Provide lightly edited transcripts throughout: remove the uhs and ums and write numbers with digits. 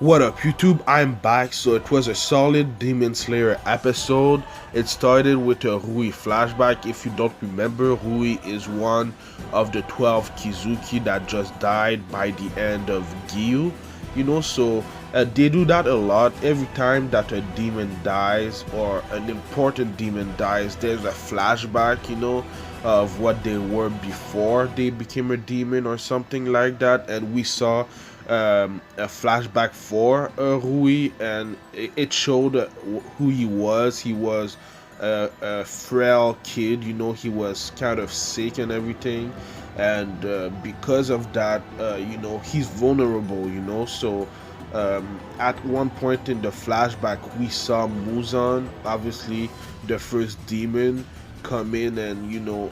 What up, YouTube? I'm back. So it was a solid Demon Slayer episode. It started with a Rui flashback. If you don't remember, Rui is one of the 12 Kizuki that just died by the end of Gyu. They do that a lot. Every time that a demon dies or an important demon dies, there's a flashback, of what they were before they became a demon or something like that. And we saw a flashback for Rui, and it showed who he was. He was a frail kid, he was kind of sick and everything, and because of that, he's vulnerable, so at one point in the flashback, we saw Muzan, obviously the first demon, come in and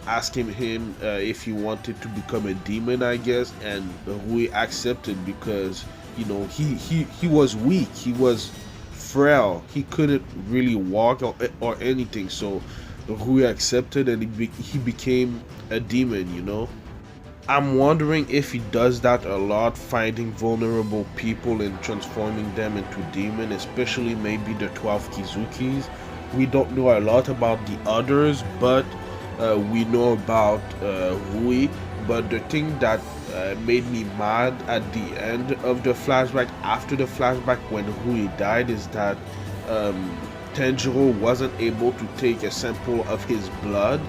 asking him if he wanted to become a demon, I guess, and Rui accepted because he was weak, he was frail, he couldn't really walk or anything. So Rui accepted, and he became a demon. I'm wondering if he does that a lot, finding vulnerable people and transforming them into demon, especially maybe the 12 Kizukis. We don't know a lot about the others, but we know about Rui. But the thing that made me mad at the end of the flashback, after the flashback when Rui died, is that Tanjiro wasn't able to take a sample of his blood,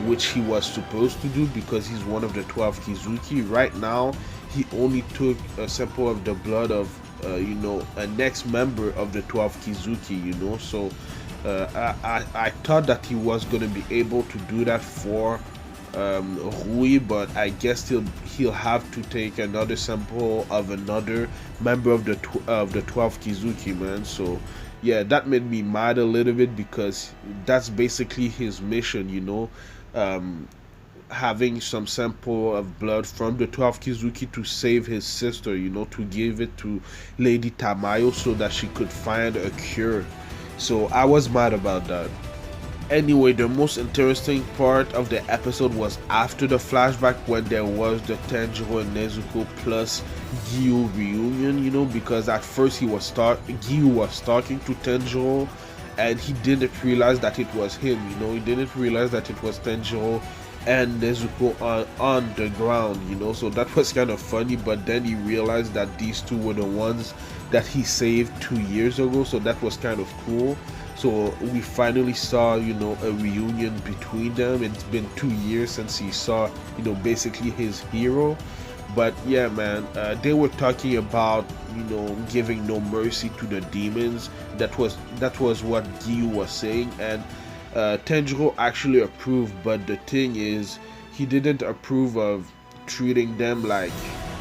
which he was supposed to do because he's one of the 12 Kizuki. Right now, he only took a sample of the blood of, a next member of the 12 Kizuki, so I thought that he was going to be able to do that for Rui, but I guess he'll have to take another sample of another member of the 12 Kizuki, man. So yeah, that made me mad a little bit because that's basically his mission, having some sample of blood from the 12 Kizuki to save his sister, to give it to Lady Tamayo so that she could find a cure. So I was mad about that. Anyway, the most interesting part of the episode was after the flashback, when there was the Tanjiro and Nezuko plus Gyu reunion, because at first Gyu was talking to Tanjiro, and he didn't realize that it was him, he didn't realize that it was Tanjiro and Nezuko on the ground, so that was kind of funny. But then he realized that these two were the ones that he saved 2 years ago, so that was kind of cool. So we finally saw, a reunion between them. It's been 2 years since he saw, basically his hero. But yeah, man, they were talking about, giving no mercy to the demons. That was what Gyu was saying, and Tanjiro actually approved. But the thing is, he didn't approve of treating them like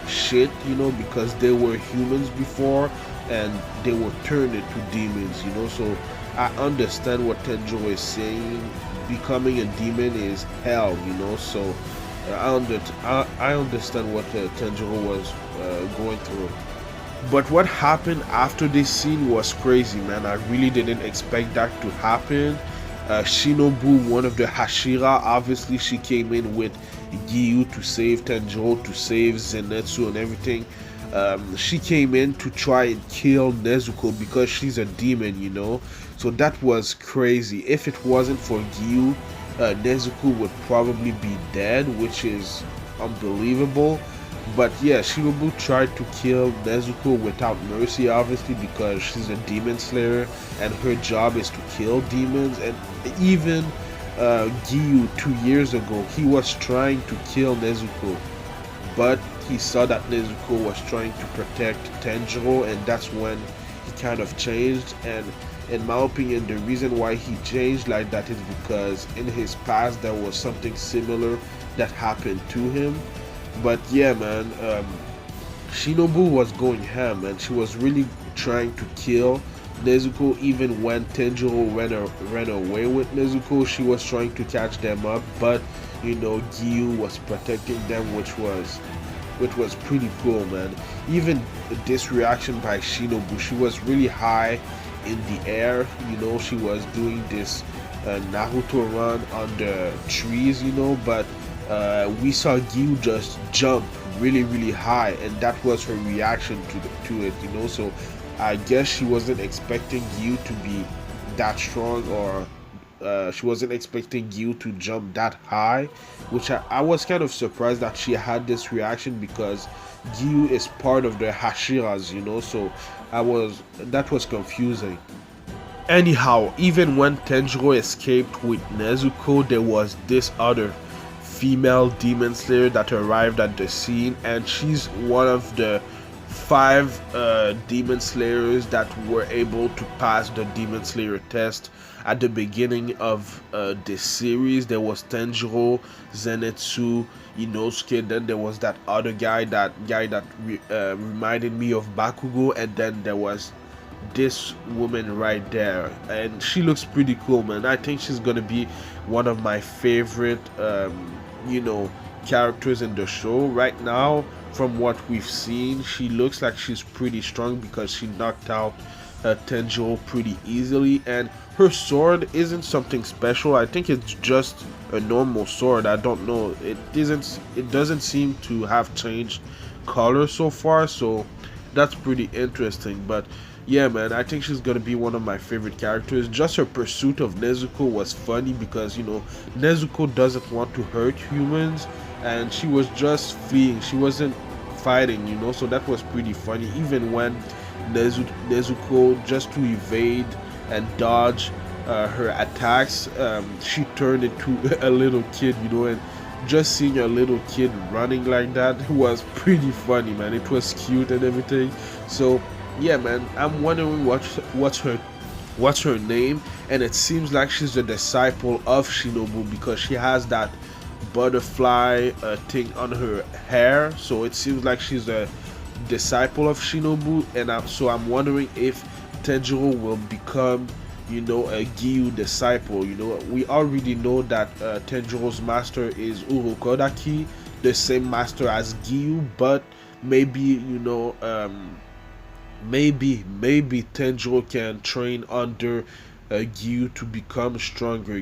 shit, because they were humans before and they were turned into demons, So I understand what Tanjiro is saying. Becoming a demon is hell, So I understand what Tanjiro was going through. But what happened after this scene was crazy, man. I really didn't expect that to happen. Shinobu, one of the Hashira, obviously she came in with Gyu to save Tanjiro, to save Zenitsu and everything. She came in to try and kill Nezuko because she's a demon, So that was crazy. If it wasn't for Gyu, Nezuko would probably be dead, which is unbelievable. But yeah, Shinobu tried to kill Nezuko without mercy, obviously, because she's a demon slayer and her job is to kill demons. And even Gyu 2 years ago, he was trying to kill Nezuko, but he saw that Nezuko was trying to protect Tanjiro, and that's when he kind of changed. And in my opinion, the reason why he changed like that is because in his past there was something similar that happened to him. But yeah, man, Shinobu was going ham, and she was really trying to kill Nezuko. Even when Tanjiro ran away with Nezuko, she was trying to catch them up, but Gyu was protecting them, which was pretty cool, man. Even this reaction by Shinobu, she was really high in the air, she was doing this Naruto run on the trees, but we saw Gyu just jump really high, and that was her reaction to it, you know. So I guess she wasn't expecting you to be that strong, or she wasn't expecting you to jump that high, which I was kind of surprised that she had this reaction, because Gyu is part of the Hashiras, you know. So that was confusing. Anyhow, even when Tenjiro escaped with Nezuko, there was this other female demon slayer that arrived at the scene, and she's one of the five demon slayers that were able to pass the demon slayer test at the beginning of this series. There was Tenjiro, Zenitsu, Inosuke, then there was that other guy, that reminded me of Bakugo, and then there was this woman right there, and she looks pretty cool, man. I think she's gonna be one of my favorite you know characters in the show right now. From what we've seen, she looks like she's pretty strong, because she knocked out Tenjo pretty easily, and her sword isn't something special. I think it's just a normal sword. I don't know, it doesn't seem to have changed color so far, so that's pretty interesting. But yeah, man, I think she's gonna be one of my favorite characters. Just her pursuit of Nezuko was funny, because Nezuko doesn't want to hurt humans, and she was just fleeing. She wasn't fighting, so that was pretty funny. Even when Nezuko, just to evade and dodge her attacks, she turned into a little kid, and just seeing a little kid running like that was pretty funny, man. It was cute and everything. So yeah, man, I'm wondering what's her name, and it seems like she's a disciple of Shinobu, because she has that butterfly thing on her hair, so it seems like she's a disciple of Shinobu. And so I'm wondering if Tenjiro will become a Gyu disciple. We already know that Tenjiro's master is Urokodaki, the same master as Gyu, but maybe maybe Tenjiro can train under Gyu to become stronger.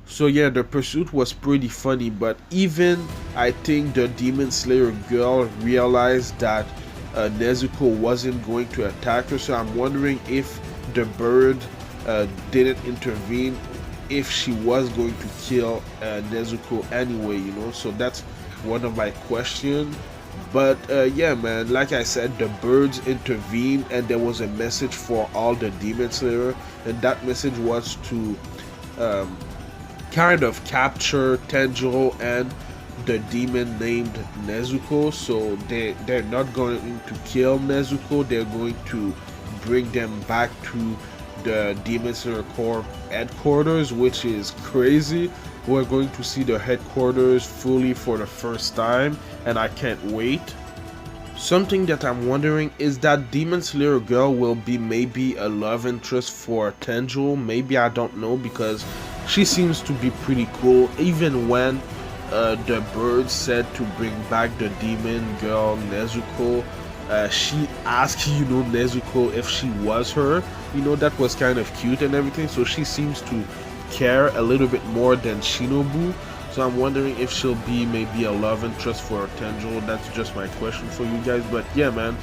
So yeah, the pursuit was pretty funny, but even I think the Demon Slayer girl realized that Nezuko wasn't going to attack her, so I'm wondering if the bird didn't intervene, if she was going to kill Nezuko anyway, so that's one of my questions. But yeah, man, like I said, the birds intervened, and there was a message for all the Demon Slayer, and that message was to kind of capture Tenjiro and the demon named Nezuko. So they're not going to kill Nezuko, they're going to bring them back to the Demon Slayer Corps headquarters, which is crazy. We're going to see the headquarters fully for the first time, and I can't wait. Something that I'm wondering is that Demon Slayer girl will be maybe a love interest for Tenjiro. Maybe, I don't know, because she seems to be pretty cool. Even when the bird said to bring back the demon girl Nezuko, she asked Nezuko if she was her. That was kind of cute and everything. So she seems to care a little bit more than Shinobu. So I'm wondering if she'll be maybe a love interest for Tenjiro. That's just my question for you guys. But yeah, man,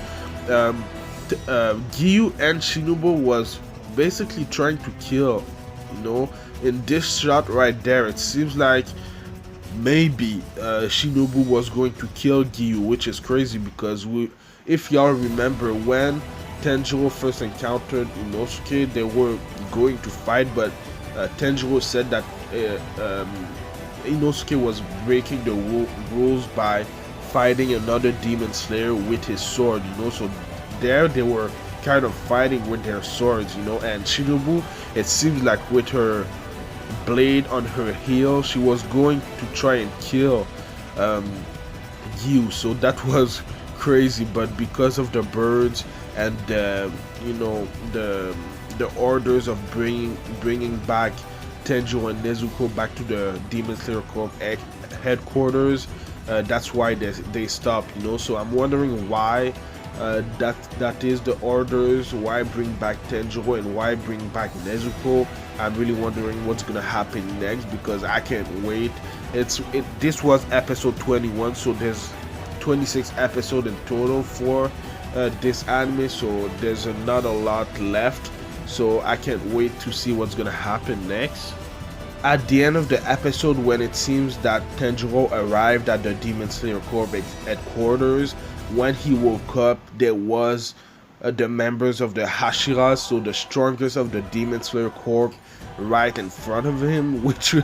Gyu and Shinobu was basically trying to kill. In this shot right there, it seems like maybe Shinobu was going to kill Gyu, which is crazy, because if y'all remember, when Tenjiro first encountered Inosuke, they were going to fight, but Tenjiro said that Inosuke was breaking the rules by fighting another demon slayer with his sword. So there they were kind of fighting with their swords, and Shinobu, it seems like with her blade on her heel, she was going to try and kill Gyu. So that was crazy, but because of the birds and the orders of bringing back Tenjo and Nezuko back to the Demon Slayer Corps headquarters, that's why they stopped. So I'm wondering why that is the orders. Why bring back Tenjiro and why bring back Nezuko? I'm really wondering what's gonna happen next, because I can't wait. This was episode 21, so there's 26 episodes in total for this anime, so there's not a lot left. So I can't wait to see what's gonna happen next. At the end of the episode, when it seems that Tanjiro arrived at the Demon Slayer Corps headquarters, when he woke up, there was the members of the Hashira, so the strongest of the Demon Slayer Corps, right in front of him, which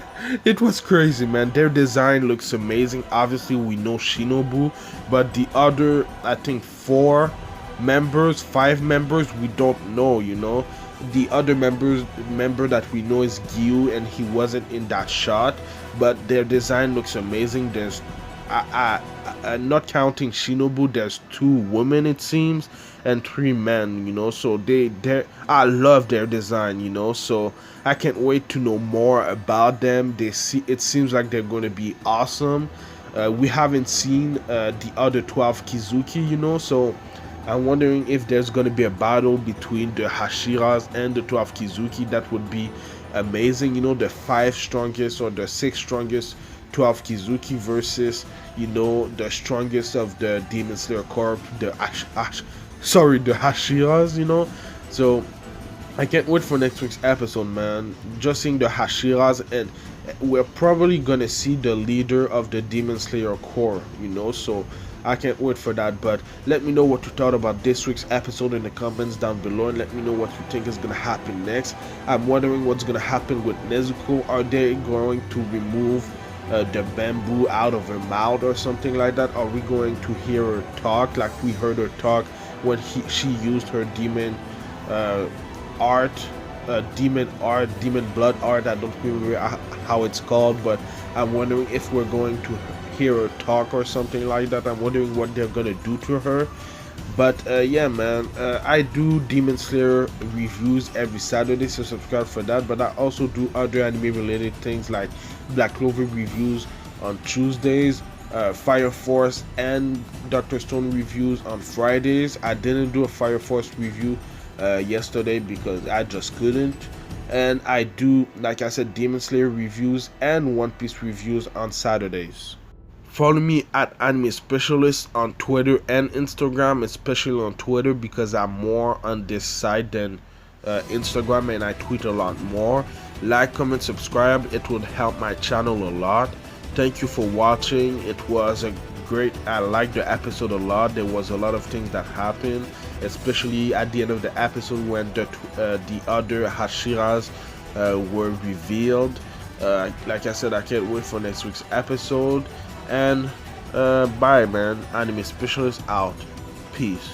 it was crazy, man. Their design looks amazing. Obviously, we know Shinobu, but the other, I think, 5 members, we don't know, you know. The other member that we know is Gyu, and he wasn't in that shot, but their design looks amazing. There's not counting Shinobu, there's 2 women it seems, and 3 men, you know. So I love their design, you know. So I can't wait to know more about them. It seems like they're going to be awesome. We haven't seen the other 12 Kizuki, you know, so I'm wondering if there's going to be a battle between the Hashiras and the 12 Kizuki. That would be amazing, you know, the 5 strongest or the 6 strongest 12 Kizuki versus, you know, the strongest of the Demon Slayer Corp, the Hashiras, you know. So I can't wait for next week's episode, man. Just seeing the Hashiras, and we're probably gonna see the leader of the Demon Slayer Corps, you know. So I can't wait for that. But let me know what you thought about this week's episode in the comments down below, and let me know what you think is gonna happen next. I'm wondering what's gonna happen with Nezuko. Are they going to remove the bamboo out of her mouth or something like that? Are we going to hear her talk like we heard her talk when she used her demon demon blood art? I don't remember how it's called, but I'm wondering if we're going to hear her talk or something like that. I'm wondering what they're gonna do to her. But yeah, man, I do Demon Slayer reviews every Saturday, so subscribe for that. But I also do other anime related things like Black Clover reviews on Tuesdays, Fire Force and Dr. Stone reviews on Fridays. I didn't do a Fire Force review yesterday because I just couldn't. And I do, like I said, Demon Slayer reviews and One Piece reviews on Saturdays. Follow me at Anime Specialist on Twitter and Instagram, especially on Twitter because I'm more on this side than Instagram, and I tweet a lot more. Like, comment, subscribe. It would help my channel a lot. Thank you for watching. It was a great, I liked the episode a lot. There was a lot of things that happened, especially at the end of the episode when the other Hashiras were revealed. Like I said, I can't wait for next week's episode. And bye, man. Anime Specialist out. Peace.